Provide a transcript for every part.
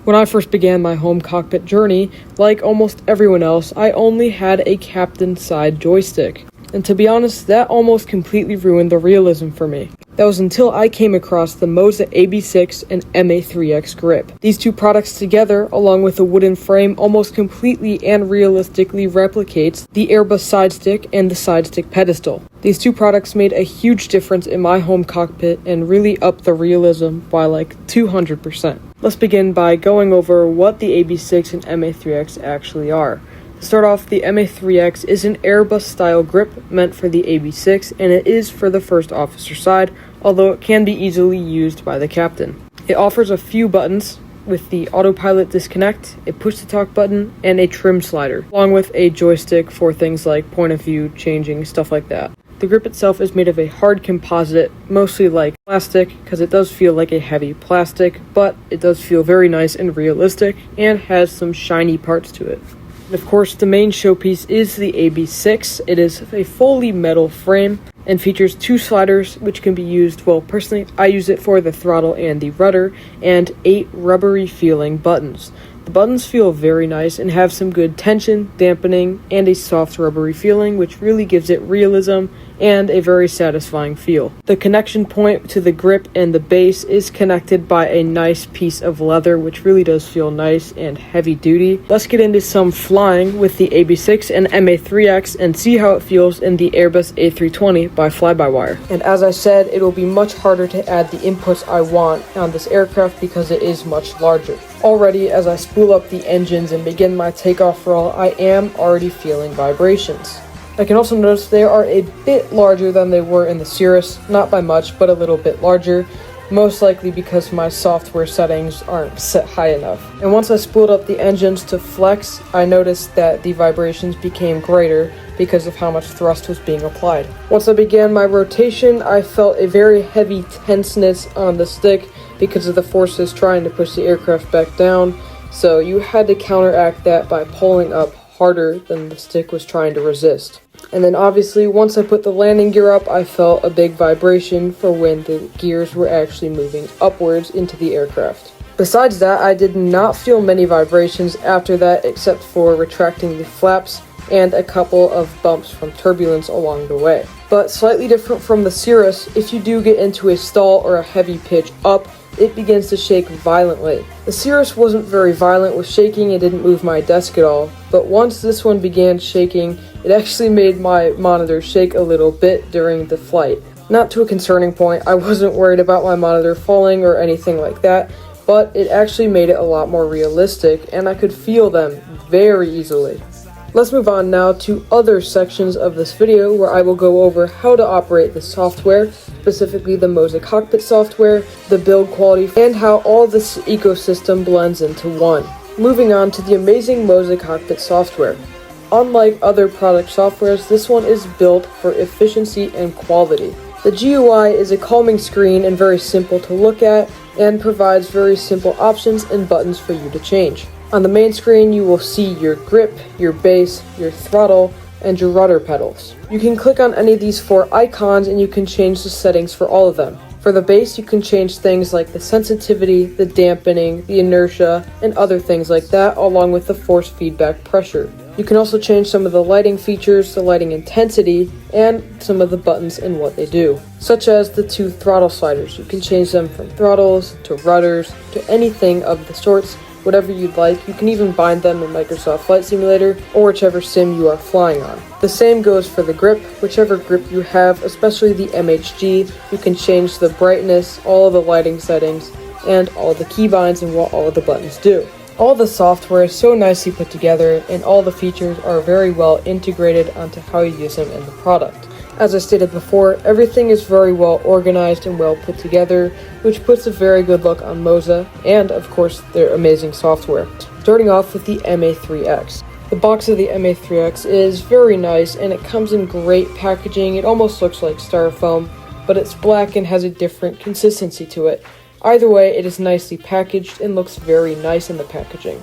When I first began my home cockpit journey, like almost everyone else, I only had a captain side joystick. And to be honest, that almost completely ruined the realism for me. That was until I came across the MOZA AB6 and MA3X grip. These two products together, along with a wooden frame, almost completely and realistically replicates the Airbus Sidestick and the Sidestick Pedestal. These two products made a huge difference in my home cockpit and really upped the realism by like 200%. Let's begin by going over what the AB6 and MA3X actually are. To start off, the MA3X is an Airbus-style grip meant for the AB6, and it is for the first officer side, although it can be easily used by the captain. It offers a few buttons, with the autopilot disconnect, a push-to-talk button, and a trim slider, along with a joystick for things like point of view, changing, stuff like that. The grip itself is made of a hard composite, mostly like plastic, because it does feel like a heavy plastic, but it does feel very nice and realistic, and has some shiny parts to it. Of course, the main showpiece is the AB6. It is a fully metal frame and features two sliders which can be used, well, personally I use it for the throttle and the rudder, and 8 rubbery feeling buttons. The buttons feel very nice and have some good tension, dampening, and a soft rubbery feeling, which really gives it realism and a very satisfying feel. The connection point to the grip and the base is connected by a nice piece of leather, which really does feel nice and heavy duty. Let's get into some flying with the AB6 and MA3X and see how it feels in the Airbus A320 by fly-by-wire. And as I said, it will be much harder to add the inputs I want on this aircraft because it is much larger. Already, as I spool up the engines and begin my takeoff roll, I am already feeling vibrations. I can also notice they are a bit larger than they were in the Cirrus, not by much, but a little bit larger, most likely because my software settings aren't set high enough. And once I spooled up the engines to flex, I noticed that the vibrations became greater because of how much thrust was being applied. Once I began my rotation, I felt a very heavy tenseness on the stick because of the forces trying to push the aircraft back down, so you had to counteract that by pulling up harder than the stick was trying to resist. And then obviously, once I put the landing gear up, I felt a big vibration for when the gears were actually moving upwards into the aircraft. Besides that, I did not feel many vibrations after that except for retracting the flaps and a couple of bumps from turbulence along the way. But slightly different from the Cirrus, if you do get into a stall or a heavy pitch up, it begins to shake violently. The Cirrus wasn't very violent with shaking and didn't move my desk at all, but once this one began shaking, it actually made my monitor shake a little bit during the flight. Not to a concerning point, I wasn't worried about my monitor falling or anything like that, but it actually made it a lot more realistic and I could feel them very easily. Let's move on now to other sections of this video where I will go over how to operate the software, specifically the MOZA cockpit software, the build quality, and how all this ecosystem blends into one. Moving on to the amazing MOZA cockpit software. Unlike other product softwares, this one is built for efficiency and quality. The GUI is a calming screen and very simple to look at, and provides very simple options and buttons for you to change. On the main screen, you will see your grip, your base, your throttle, and your rudder pedals. You can click on any of these 4 icons and you can change the settings for all of them. For the base, you can change things like the sensitivity, the dampening, the inertia, and other things like that, along with the force feedback pressure. You can also change some of the lighting features, the lighting intensity, and some of the buttons and what they do, such as the 2 throttle sliders. You can change them from throttles to rudders to anything of the sorts, whatever you'd like. You can even bind them in Microsoft Flight Simulator or whichever sim you are flying on. The same goes for the grip. Whichever grip you have, especially the MHG, you can change the brightness, all of the lighting settings, and all the keybinds and what all of the buttons do. All the software is so nicely put together and all the features are very well integrated onto how you use them in the product. As I stated before, everything is very well organized and well put together, which puts a very good look on MOZA and, of course, their amazing software. Starting off with the MA3X. The box of the MA3X is very nice and it comes in great packaging. It almost looks like styrofoam, but it's black and has a different consistency to it. Either way, it is nicely packaged and looks very nice in the packaging.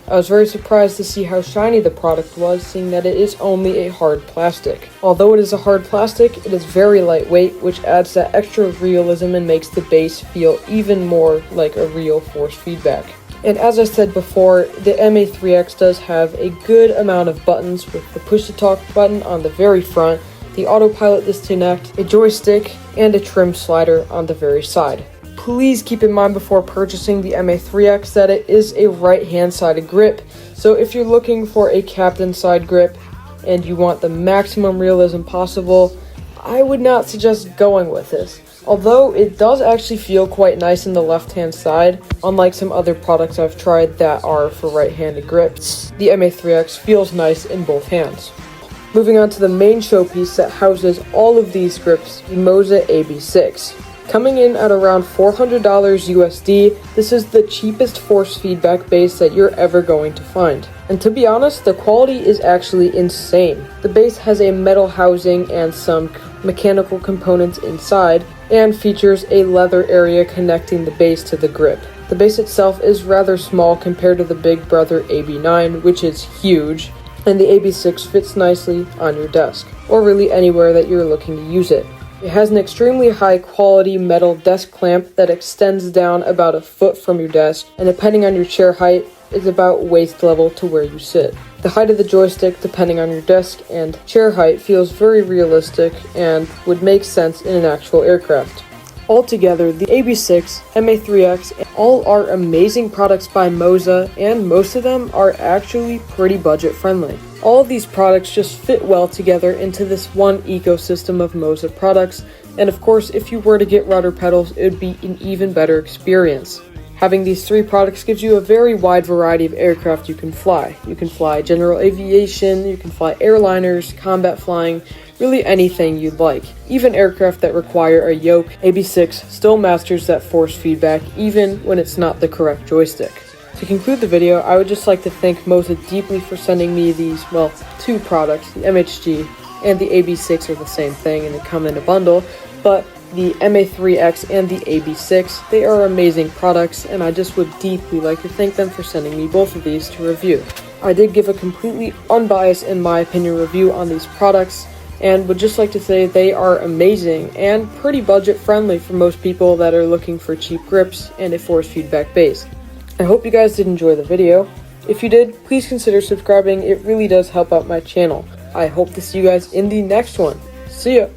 I was very surprised to see how shiny the product was, seeing that it is only a hard plastic. Although it is a hard plastic, it is very lightweight, which adds that extra realism and makes the base feel even more like a real force feedback. And as I said before, the MA3X does have a good amount of buttons, with the push-to-talk button on the very front, the autopilot disconnect, a joystick, and a trim slider on the very side. Please keep in mind before purchasing the MA3X that it is a right-hand sided grip, so if you're looking for a captain side grip and you want the maximum realism possible, I would not suggest going with this. Although it does actually feel quite nice in the left-hand side, unlike some other products I've tried that are for right-handed grips, the MA3X feels nice in both hands. Moving on to the main showpiece that houses all of these grips, the MOZA AB6. Coming in at around $400 USD, this is the cheapest force feedback base that you're ever going to find. And to be honest, the quality is actually insane. The base has a metal housing and some mechanical components inside, and features a leather area connecting the base to the grip. The base itself is rather small compared to the big brother AB9, which is huge, and the AB6 fits nicely on your desk, or really anywhere that you're looking to use it. It has an extremely high quality metal desk clamp that extends down about a foot from your desk, and depending on your chair height, is about waist level to where you sit. The height of the joystick, depending on your desk and chair height, feels very realistic and would make sense in an actual aircraft. Altogether, the AB6, MA3X, all are amazing products by MOZA, and most of them are actually pretty budget friendly. All of these products just fit well together into this one ecosystem of MOZA products, and of course, if you were to get rudder pedals, it would be an even better experience. Having these three products gives you a very wide variety of aircraft you can fly. You can fly general aviation, you can fly airliners, combat flying, really anything you'd like. Even aircraft that require a yoke, AB6 still masters that force feedback even when it's not the correct joystick. To conclude the video, I would just like to thank MOZA deeply for sending me these, well, two products. The MHG and the AB6 are the same thing and they come in a bundle, but the MA3X and the AB6, they are amazing products, and I just would deeply like to thank them for sending me both of these to review. I did give a completely unbiased, in my opinion, review on these products, and would just like to say they are amazing and pretty budget friendly for most people that are looking for cheap grips and a force feedback base. I hope you guys did enjoy the video. If you did, please consider subscribing, it really does help out my channel. I hope to see you guys in the next one. See ya!